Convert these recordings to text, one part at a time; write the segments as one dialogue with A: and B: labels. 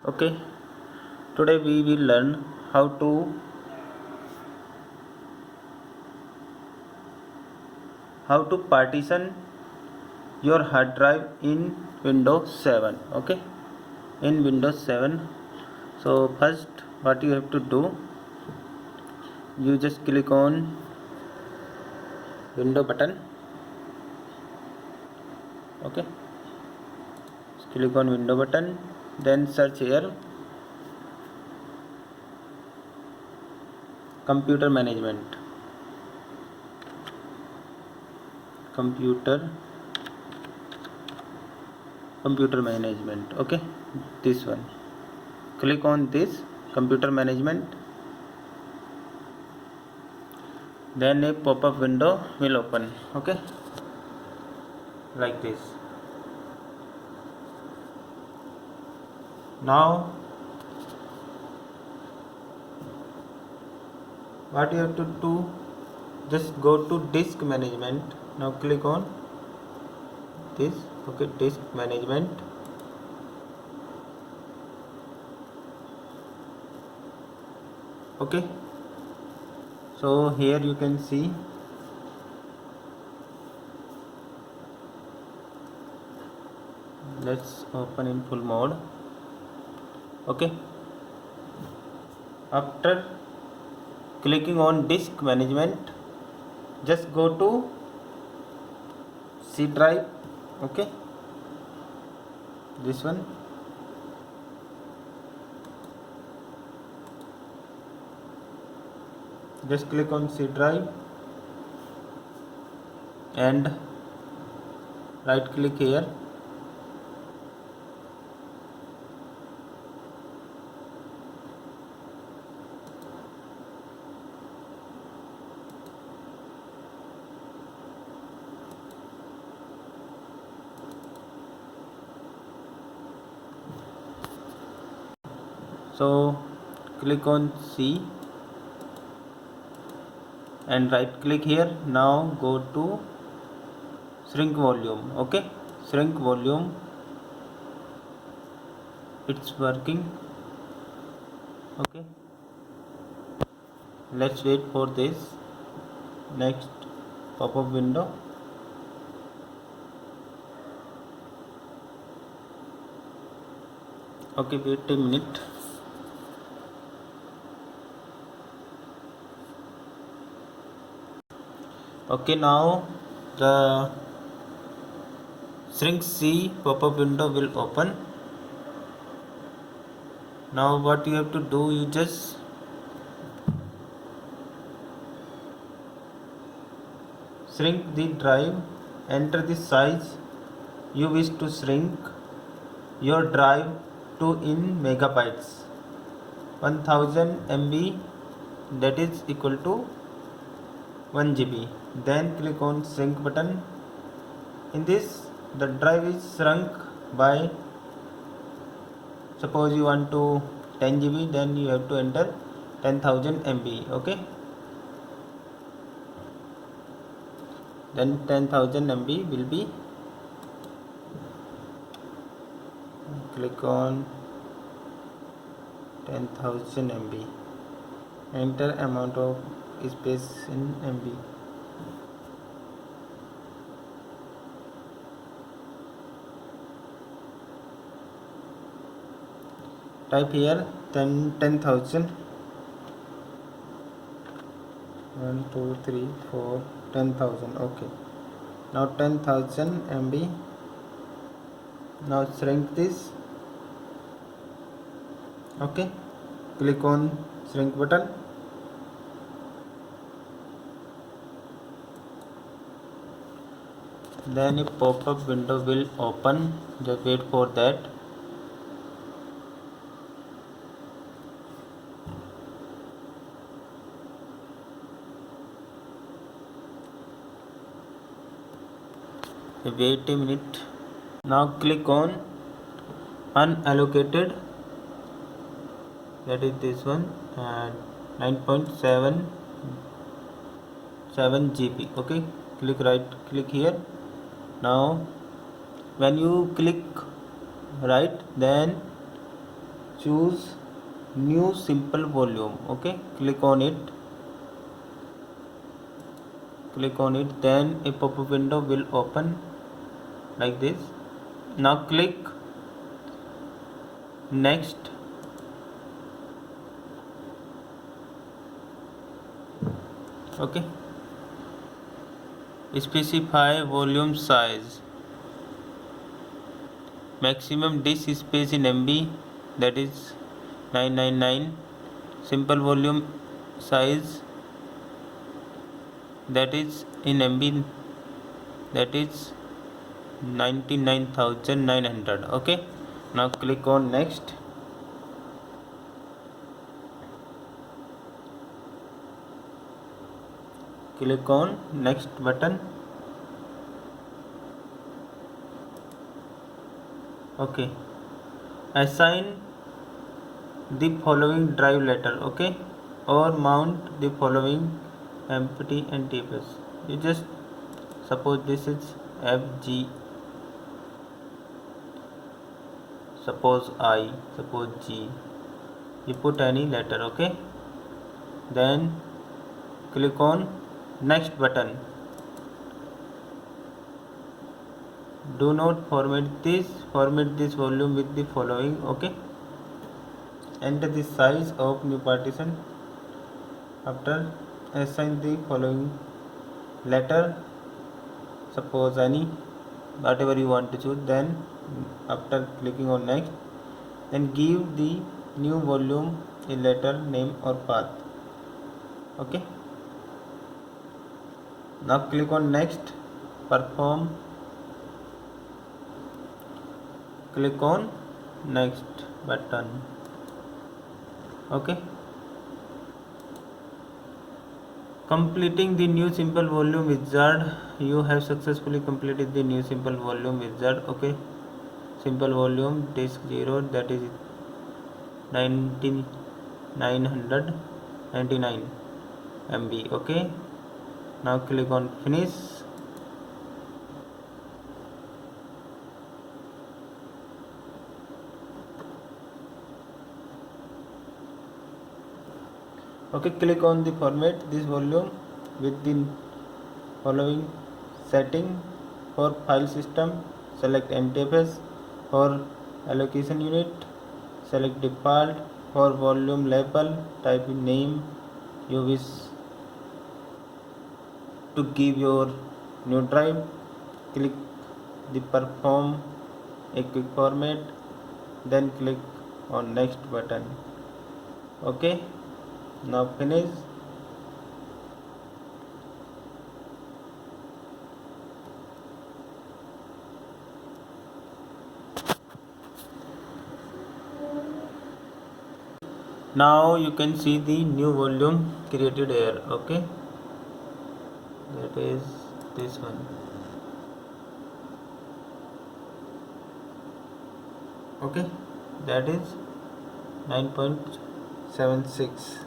A: Okay, today we will learn how to partition your hard drive in Windows 7. Okay, in Windows 7. So first, what you have to do, you just click on Window button. Okay, just click on Window button. Then search here Computer Management. Computer Management. Okay, this one. Click on this Computer Management. Then a pop-up window will open. Okay, like this. Now what you have to do, just go to disk management. Now click on this. Okay, disk management. Okay, so here you can see let's open in full mode. Okay, after clicking on disk management, just go to C drive. Okay, this one. Just click on C drive and right click here. So click on C and right click here. Now go to shrink volume. Okay, shrink volume, it's working. Okay, let's wait for this next pop-up window. Okay, wait a minute. Okay, now the shrink C pop-up window will open. Now what you have to do, you just shrink the drive, enter the size you wish to shrink your drive to in megabytes. 1000 MB, that is equal to 1 GB. Then click on shrink button. In this, the drive is shrunk by, suppose you want to 10 GB, then you have to enter 10,000 MB. Okay, then 10,000 MB will be, click on 10,000 MB, enter amount of space in MB. Type here 10,000. 1 2 3 4 10,000. Okay, now 10,000 MB. Now shrink this. Okay, click on shrink button. Then a pop-up window will open. Just wait for that. Wait a minute. Now click on unallocated, that is this one, and 9.77 GB. Okay, right click here. Now when you click right, then choose new simple volume. Okay, click on it, then a pop-up window will open like this. Now click next. Okay, specify volume size. Maximum disk space in MB, that is 999. Simple volume size, that is in MB, that is 99,900. Okay, now click on next. Click on next button. Okay, assign the following drive letter. Okay, or mount the following empty NTFS. You just suppose this is FG, suppose I, suppose G. You put any letter. Okay, then click on next button. Do not format this volume with the following. Okay, enter the size of new partition. After, assign the following letter, suppose any, whatever you want to choose. Then after clicking on next, then give the new volume a letter name or path. Okay, now click on next, perform. Click on next button. Okay, completing the new simple volume wizard. You have successfully completed the new simple volume wizard. Okay, simple volume disk 0, that is 999 MB. Okay, now click on finish. Okay, click on the format this volume with the following setting. For file system, select NTFS. For allocation unit, select default. For volume label, type in name you wish to give your new drive. Click the perform a quick format, then click on next button. Okay, now finish. Now you can see the new volume created here. Okay, that is this one. Okay, that is 9.76.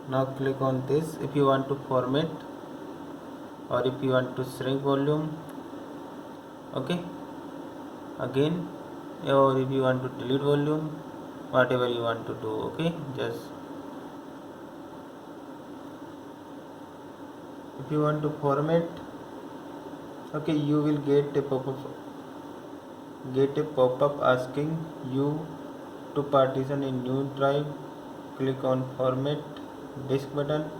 A: now click on this if you want to format or if you want to shrink volume. Okay, again, or if you want to delete volume, whatever you want to do. Okay, just if you want to format, okay, you will get a pop-up asking you to partition a new drive. Click on format disk button.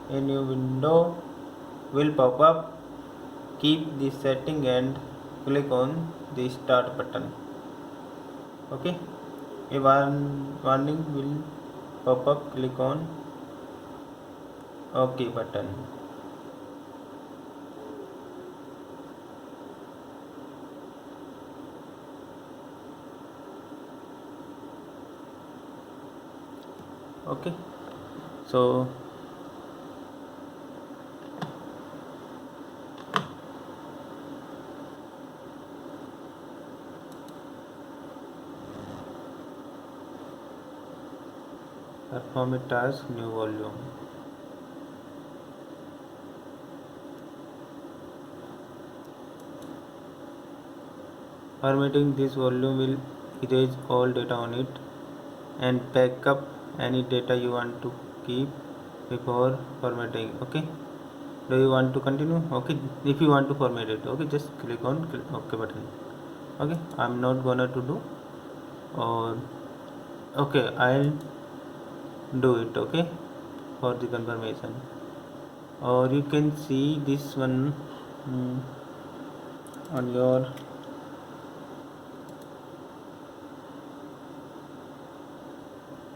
A: A new window will pop up. Keep the setting and click on the start button. Okay, a warning will pop up. Click on OK button. Okay, so perform a task, new volume. Formatting this volume will erase all data on it. and back up any data you want to keep before formatting. Okay, do you want to continue? Okay, if you want to format it, okay, just click on OK button. Okay, I'm not gonna to do, or okay, I'll do it. Okay, for the confirmation, or you can see this one on your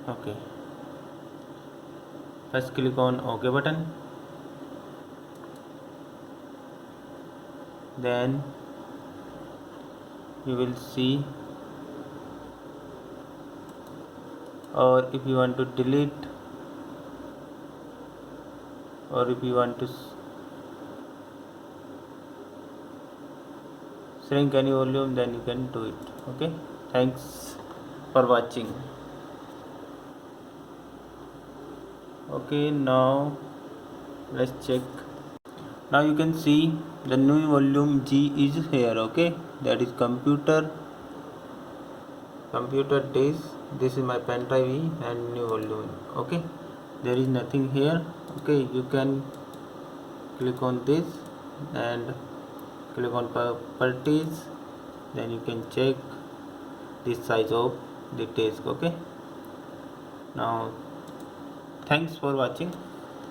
A: okay. First click on OK button, then you will see, or if you want to delete, or if you want to shrink any volume, then you can do it. Okay, thanks for watching. Okay, now let's check. Now you can see the new volume G is here. Okay, that is computer disk. This is my pen drive E and new volume. Okay, there is nothing here. Okay, you can click on this and click on properties, then you can check the size of the disk. Okay, now thanks for watching.